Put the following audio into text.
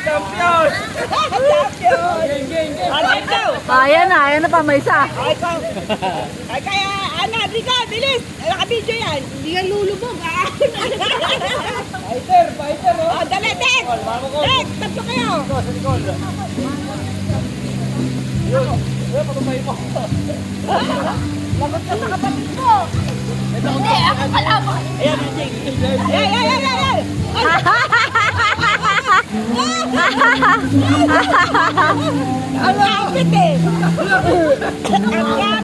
Champion! Ayan na pa, may isa. Ay, kaya, Ana, Rika, bilis! Naka-video yan. Hindi yan lulubog, ah. Fighter, oh! Oh, dali, Tek! Tek, tatlo kayo! Patupay mo. Lagot ka sa kapatid mo! Hindi, ako kalaban. Ayan, Jing. Ay! Ang kapit eh! Ang